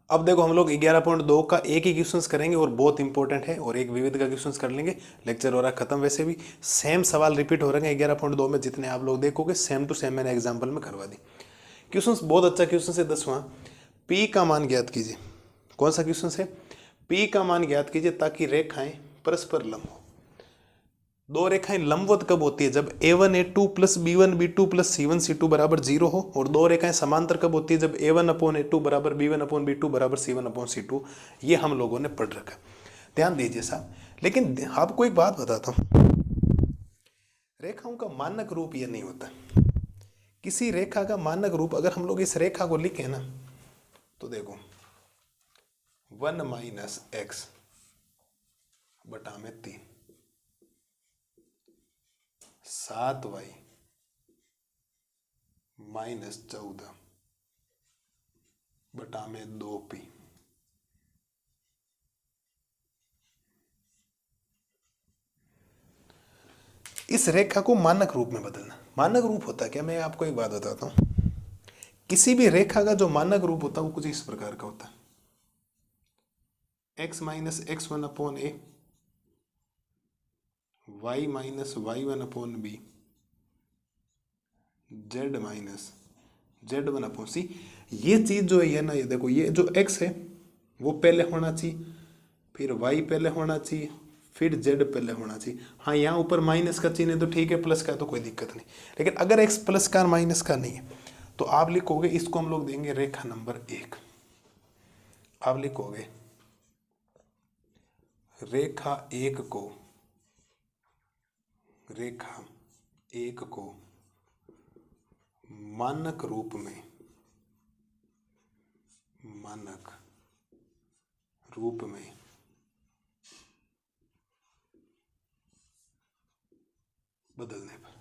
अब देखो हम लोग 11.2 का एक ही क्वेश्चंस करेंगे और बहुत इंपॉर्टेंट है, और एक विविध का क्वेश्चंस कर लेंगे, लेक्चर हो रहा है खत्म। वैसे भी सेम सवाल रिपीट हो रहे हैं 11.2 में, जितने आप लोग देखोगे सेम टू सेम मैंने एग्जाम्पल में करवा दी। क्वेश्चंस बहुत अच्छा क्वेश्चन है 10वां। पी का मान ज्ञात कीजिए। कौन सा क्वेश्चन है? पी का मान ज्ञात कीजिए ताकि रेखाएं परस्पर लंब हो। दो रेखाएं लंबवत कब होती है? जब a1 a2 plus b1 b2 plus c1 c2 बराबर 0 हो। और दो रेखाएं समांतर कब होती है? जब a1 अपॉन a2 बराबर b1 अपॉन b2 बराबर c1 अपॉन c2। ये हम लोगों ने पढ़ रखा। ध्यान दीजिए साहब। लेकिन आपको एक बात बताता हूं, रेखाओं का मानक रूप ये नहीं होता। किसी रेखा का मानक रूप अगर हम लोग इस रेखा को लिखें ना, तो देखो 1 माइनस एक्स बटा में 3, 7y माइनस 14 बटा में 2p। इस रेखा को मानक रूप में बदलना। मानक रूप होता है क्या? मैं आपको एक बात बताता हूं। किसी भी रेखा का जो मानक रूप होता है वो कुछ इस प्रकार का होता है, x minus x one upon a, y minus y one upon b, z minus z one upon c. ये चीज जो है ना, ये देखो, ये जो x है वो पहले होना चाहिए, फिर y पहले होना चाहिए, फिर z पहले होना चाहिए। हाँ, यहाँ ऊपर माइनस का चिन्ह है तो ठीक है, प्लस का तो कोई दिक्कत नहीं। लेकिन अगर x प्लस का माइनस का नहीं है तो आप लिखोगे, इसको हम लोग देंगे रेखा नंबर 1। आप लिखोगे रेखा 1 को मानक रूप में बदलने पर,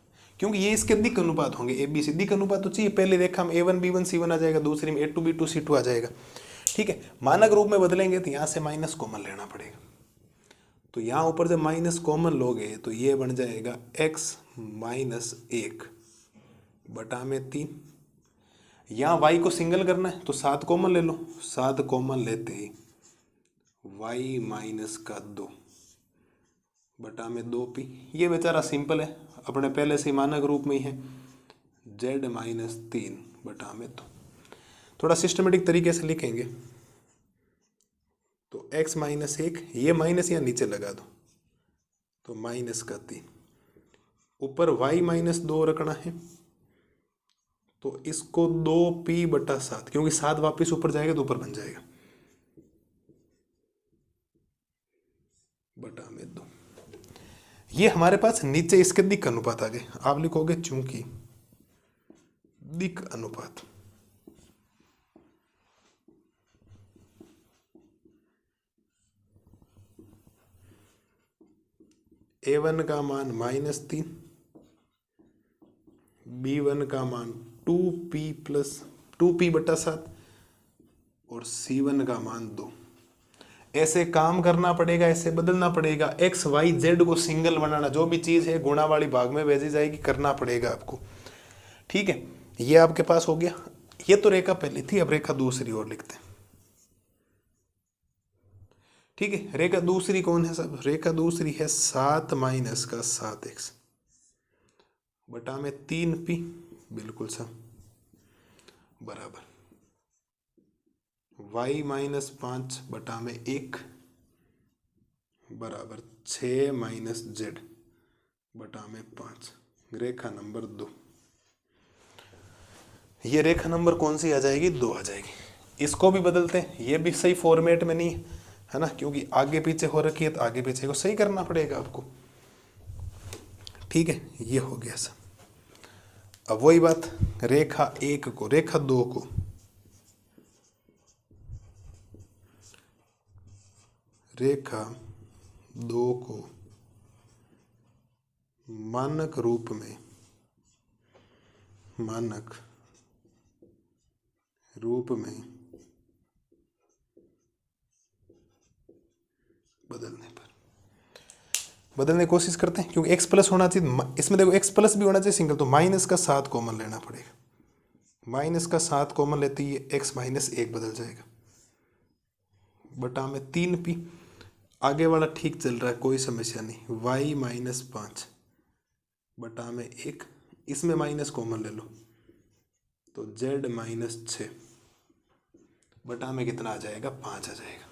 क्योंकि ये इसके दिक् अनुपात होंगे, ए बी सी दिक् अनुपात तो चाहिए। पहले रेखा में a1 b1 c1 आ जाएगा, दूसरी में a2 b2 c2 आ जाएगा। ठीक है, मानक रूप में बदलेंगे तो यहां से माइनस कॉमन लेना पड़ेगा। तो यहां ऊपर जब माइनस कॉमन लोगे तो ये बन जाएगा x माइनस 1 बटा में 3। यहां y को सिंगल करना है तो 7 कॉमन ले लो, 7 कॉमन लेते ही y माइनस का 2 बटा में 2p। ये बेचारा सिंपल है, अपने पहले से मानक रूप में ही है, z माइनस 3 बटा में 2। थोड़ा सिस्टमेटिक तरीके से लिखेंगे तो x माइनस 1, ये माइनस यहाँ नीचे लगा दो तो माइनस का 3, ऊपर y माइनस 2 रखना है तो इसको 2p बटा 7, क्योंकि 7 वापस ऊपर जाएगा तो ऊपर बन जाएगा बटा में 2। ये हमारे पास नीचे इसके दिक् अनुपात आ गए। आप लिखोगे चूंकि दिक् अनुपात a1 का मान माइनस 3, b1 का मान 2p प्लस 2p बटा 7 और c1 का मान 2। ऐसे काम करना पड़ेगा, ऐसे बदलना पड़ेगा। एक्स वाई जेड को सिंगल बनाना, जो भी चीज़ है गुणा वाली भाग में भेजी जाएगी, करना पड़ेगा आपको। ठीक है, ये आपके पास हो गया। ये तो रेखा पहली थी, अब रेखा दूसरी और लिखते हैं। ठीक है, रेखा दूसरी कौन है सब? रेखा दूसरी है 7 माइनस का 7x बटा में 3p, बिल्कुल सा, बराबर y माइनस 5 बटा में 1 बराबर 6 माइनस जेड बटा में 5। रेखा नंबर 2। ये रेखा नंबर कौन सी आ जाएगी? 2 आ जाएगी। इसको भी बदलते हैं, ये भी सही फॉर्मेट में नहीं है ना, क्योंकि आगे पीछे हो रखी है तो आगे पीछे को सही करना पड़ेगा आपको। ठीक है, ये हो गया सब। अब वही बात, रेखा 1 को, रेखा 2 को मानक रूप में बदलने की कोशिश करते हैं, क्योंकि x प्लस होना चाहिए इसमें। देखो x प्लस भी होना चाहिए सिंगल, तो माइनस का 7 कॉमन लेना पड़ेगा। माइनस का 7 कॉमन लेते ही x माइनस 1 बदल जाएगा। बटा में 3p, आगे वाला ठीक चल रहा है कोई समस्या नहीं, y माइनस 5 बटा में 1, इसमें माइनस कॉमन ले लो तो z माइनस 6 बटा में कितना आ जाएगा, 5 आ जाएगा।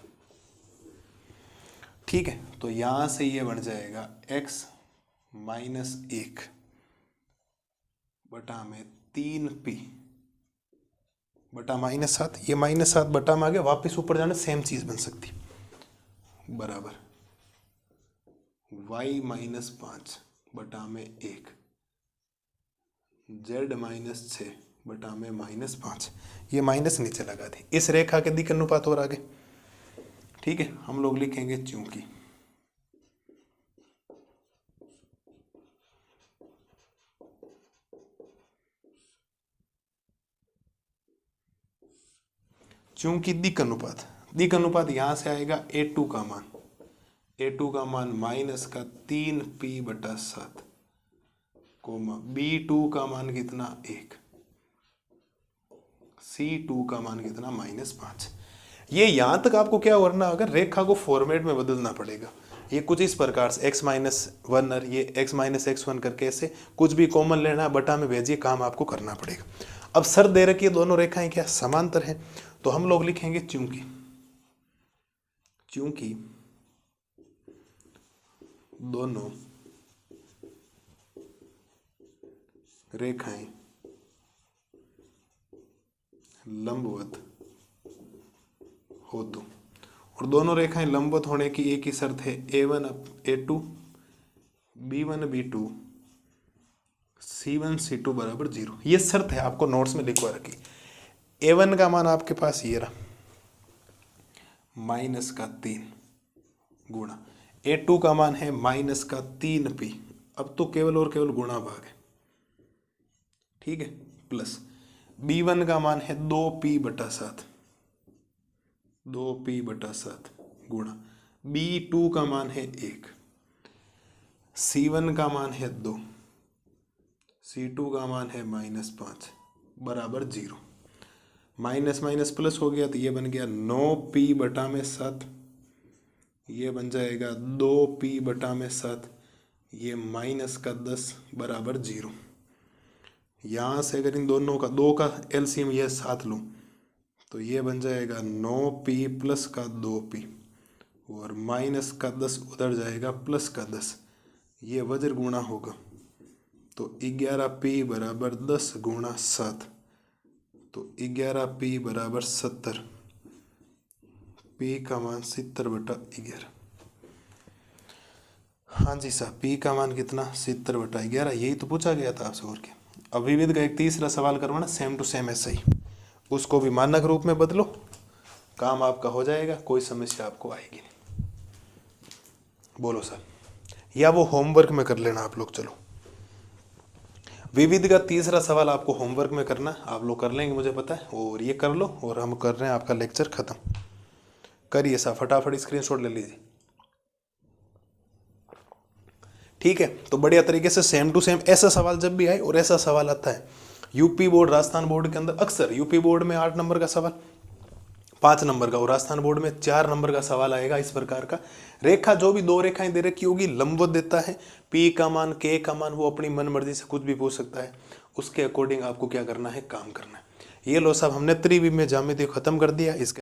ठीक है, तो यहां से ये बन जाएगा x माइनस 1 बटा में 3p बटा माइनस 7, ये माइनस 7 बटा में आ गया, वापस ऊपर जाना सेम चीज बन सकती बराबर y माइनस 5 बटा में 1 z माइनस 6 बटा में माइनस 5, ये माइनस नीचे लगा दी, इस रेखा के दिक् अनुपात और आगे। ठीक है, हम लोग लिखेंगे चूंकि दिक् अनुपात यहां से आएगा a2 का मान माइनस का 3p बटा 7 कोमा b2 का मान कितना 1, c2 का मान कितना माइनस 5। ये यहां तक आपको क्या करना, अगर रेखा को फॉर्मेट में बदलना पड़ेगा। ये कुछ इस प्रकार से x माइनस 1 और ये x माइनस x1 करके ऐसे कुछ भी कॉमन लेना है, बटा में भेजिए, काम आपको करना पड़ेगा। अब सर दे रखी है दोनों रेखाएं क्या समांतर है, तो हम लोग लिखेंगे चूंकि दोनों रेखाएं लंबवत हो तो, और दोनों रेखाएं लंबवत होने की एक ही शर्त है, a1 a2 b1 b2 c1 c2 बराबर 0। ये शर्त है, आपको नोट्स में लिखवा रखी। a1 का मान आपके पास ये रहा माइनस का 3 गुणा a2 का मान है माइनस का 3p, अब तो केवल और केवल गुणा भाग है। ठीक है, प्लस b1 का मान है 2p बटा 7 गुणा b2 का मान है 1, c1 का मान है 2, c2 का मान है माइनस 5 बराबर 0। माइनस माइनस प्लस हो गया तो ये बन गया 9p बटा में 7, ये बन जाएगा 2p बटा में 7, ये माइनस का 10 बराबर 0। यहाँ से अगर इन दोनों का 2 का एलसीएम ये साथ लूँ तो ये बन जाएगा 9p प्लस का 2p और माइनस का 10 उधर जाएगा प्लस का 10, ये वज्र गुणा होगा तो 11p बराबर 10 गुणा 7, तो 11p बराबर 70, p का मान 70 बटा 11। हाँ जी साहब, p का मान कितना 70 बटा 11, यही तो पूछा गया था आपसे और क्या। अब विविध का एक तीसरा सवाल करवाना सेम टू सेम ऐसा ही, उसको भी मानक रूप में बदलो, काम आपका हो जाएगा, कोई समस्या आपको आएगी नहीं। बोलो सर, या वो होमवर्क में कर लेना आप लोग। चलो, विविध का तीसरा सवाल आपको होमवर्क में करना, आप लोग कर लेंगे मुझे पता है, और ये कर लो और हम कर रहे हैं आपका लेक्चर खत्म। करिए साहब, फटाफट स्क्रीनशॉट ले लीजिए। ठीक है, तो बढ़िया तरीके से सेम टू सेम ऐसा सवाल जब भी आए, और ऐसा सवाल आता है यूपी बोर्ड राजस्थान बोर्ड के अंदर, अक्सर यूपी बोर्ड में 8 नंबर का सवाल, 5 नंबर का, और राजस्थान बोर्ड में 4 नंबर का सवाल आएगा इस प्रकार का। रेखा जो भी 2 रेखाएं दे रखी होगी, लंबवत देता है, p का मान k का मान वो अपनी मन मर्जी से कुछ भी पूछ सकता है, उसके अकॉर्डिंग आपको क्या करना है, काम करना है। ये लो साहब, हमने त्रिविमीय ज्यामिति खत्म कर दिया। इसके